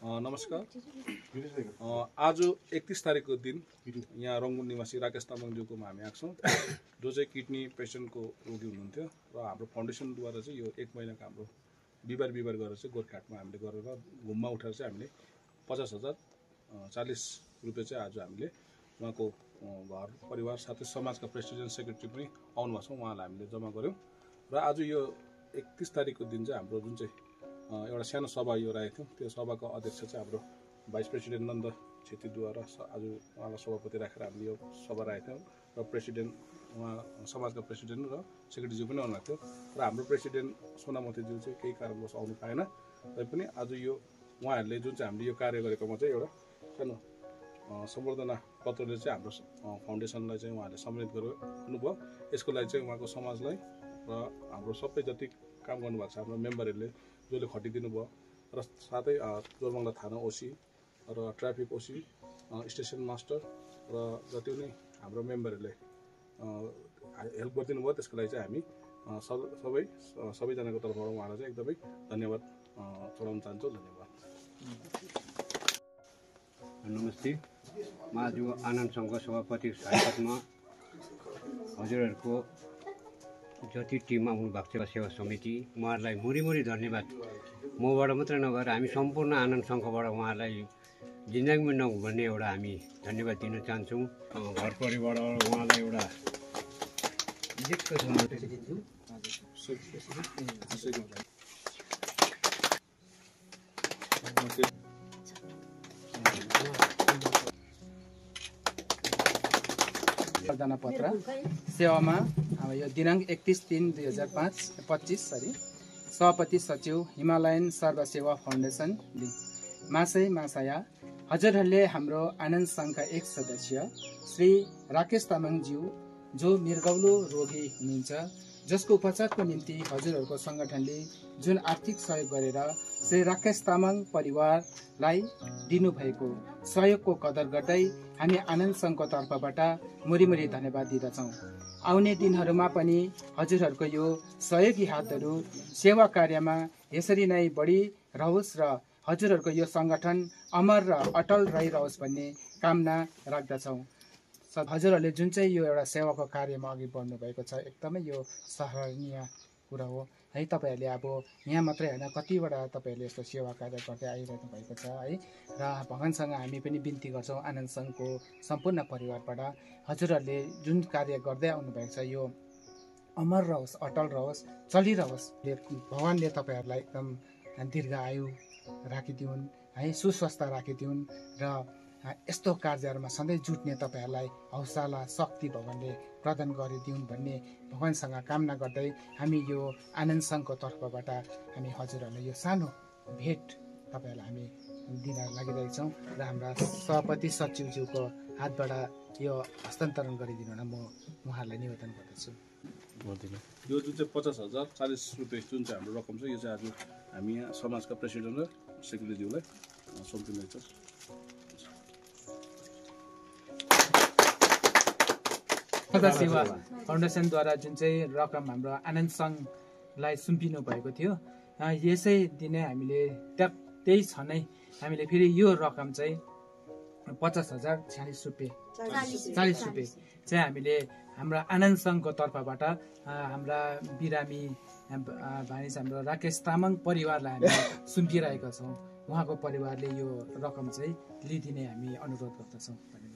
नमस्कार। आज 31 तारिकको दिन यहाँ रङ्गुन निवासी राकेश तामाङज्यूकोमा हामी आएको छौँ, जो चाहिँ किडनी पेसेन्टको रोगी हुनुहुन्थ्यो र हाम्रो फाउन्डेसनद्वारा चाहिँ यो 1 महिनाको हाम्रो बिहिबार गरेर चाहिँ गोर्खाहाटमा हामीले गरेर घुममा उठाएर चाहिँ हामीले 50,000 40 रुपियाँ चाहिँ आज हामीले उहाँको घर परिवार साथै समाजका प्रेसिडेन्ट सेक्रेटरी पनि आउनुभएको छ, उहाँलाई हामीले जम्मा गऱ्यौँ र आज यो 31 तारिकको दिन चाहिँ हाम्रो जुन चाहिँ एउटा सानो सभा यो राखेको थियौँ, त्यो सभाको अध्यक्ष चाहिँ हाम्रो भाइस प्रेसिडेन्ट नन्द छेत्रीद्वारा आज उहाँलाई सभापति राखेर हामीले यो सभा राखेको थियौँ र प्रेसिडेन्ट उहाँ समाजका प्रेसिडेन्ट र सेक्रेटरीज्यू पनि आउनुभएको थियो र हाम्रो प्रेसिडेन्ट सोनामतीज्यू चाहिँ केही कारणवश आउनु पाएन। तैपनि आज यो उहाँहरूले जुन चाहिँ हामीले यो कार्य गरेकोमा चाहिँ एउटा सानो सम्बर्धना पत्रले चाहिँ हाम्रो फाउन्डेसनलाई चाहिँ उहाँहरूले सम्मानित गर्नुभयो। यसको लागि चाहिँ उहाँको समाजलाई र हाम्रो सबै जति काम गर्नुभएको छ हाम्रो मेम्बरहरूले जसले खटिदिनु भयो र साथै जोरबङ्गला थाना ओसी र ट्राफिक ओसी स्टेसन मास्टर र जति पनि हाम्रो मेम्बरहरूले हेल्प गरिदिनु भयो, त्यसको लागि चाहिँ हामी सबैजनाको तर्फबाट उहाँलाई चाहिँ एकदमै धन्यवाद चढाउन चाहन्छौँ। धन्यवाद। नमस्ते। म आज आनन्द सङ्घको सभापति साथमा हजुरहरूको जति टिम आउनु भएको छ सेवा समिति उहाँहरूलाई मुरी धन्यवाद। मबाट मात्रै नभएर हामी सम्पूर्ण आनन्द सङ्घबाट उहाँहरूलाई जिन्दगीमा नभन्ने एउटा हामी धन्यवाद दिन चाहन्छौँ। घर परिवार उहाँलाई एउटा सम्बर्धना पत्र सेवामा अब यो दिनाङ्क 31/3/2025 सभापति सचिव हिमालयन सर्वसेवा फाउन्डेसन मासै मासाया हजुरहरूले हाम्रो आनन्द सङ्घका एक सदस्य श्री राकेश तामाङज्यू जो मृगौलो रोगी हुनुहुन्छ, जसको उपचारको निम्ति हजुरहरूको सङ्गठनले जुन आर्थिक सहयोग गरेर श्री राकेश तामाङ परिवारलाई दिनुभएको सहयोगको कदर गर्दै हामी आनन्द सङ्घको तर्फबाट मुरी धन्यवाद दिँदछौँ। आउने दिनहरूमा पनि हजुरहरूको यो सहयोगी हातहरू सेवा कार्यमा यसरी नै बढिरहोस् र हजुरहरूको यो सङ्गठन अमर र अटल रहिरहोस् भन्ने कामना राख्दछौँ। हजुरहरूले जुन चाहिँ यो एउटा सेवाको कार्यमा अघि बढ्नु भएको छ, एकदमै यो सराहनीय कुरा हो है। तपाईँहरूले अब यहाँ मात्रै होइन, कतिवटा तपाईँहरूले यस्तो सेवा कार्य गर्दै आइरहनु भएको छ है। र भगवान्सँग हामी पनि बिन्ती गर्छौँ आनन्द सङ्घको सम्पूर्ण परिवारबाट हजुरहरूले जुन कार्य गर्दै आउनुभएको छ यो अमर रहोस्, अटल रहोस्, चलिरहोस्। भगवान्ले तपाईँहरूलाई एकदम दीर्घ आयु राखिदिउन् है, सुस्वस्थ राखिदिउन् र यस्तो कार्यहरूमा सधैँ जुट्ने तपाईँहरूलाई हौसला शक्ति भगवान्ले प्रदान गरिदिउन् भन्ने भगवान्सँग कामना गर्दै हामी यो आनन्द सङ्घको तर्फबाट हामी हजुरहरूलाई यो सानो भेट तपाईँहरूलाई हामी दिन लागिरहेका छौँ र हाम्रा सभापति सचिवज्यूको हातबाट यो हस्तान्तरण गरिदिनु म उहाँहरूलाई निवेदन गर्दछु। यो जुन चाहिँ 50,000 40 रुपियाँ जुन चाहिँ हाम्रो रकम छ, यो चाहिँ आज हामी यहाँ समाजका प्रेसिडेन्ट र सेक्रेटरीज्यूलाई सुम्पिँदैछ। सदासेवा फाउन्डेसनद्वारा जुन चाहिँ रकम हाम्रो आनन्द सङ्घलाई सुम्पिनु भएको थियो, यसै दिनै हामीले त्यही छ नै हामीले फेरि यो रकम चाहिँ 50,040 रुपियाँ 40 रुपियाँ चाहिँ हामीले हाम्रो आनन्द सङ्घको तर्फबाट हाम्रा बिरामी भानिज हाम्रो राकेश तामाङ परिवारलाई हामी सुम्पिरहेका छौँ। उहाँको परिवारले यो रकम चाहिँ लिइदिने हामी अनुरोध गर्दछौँ।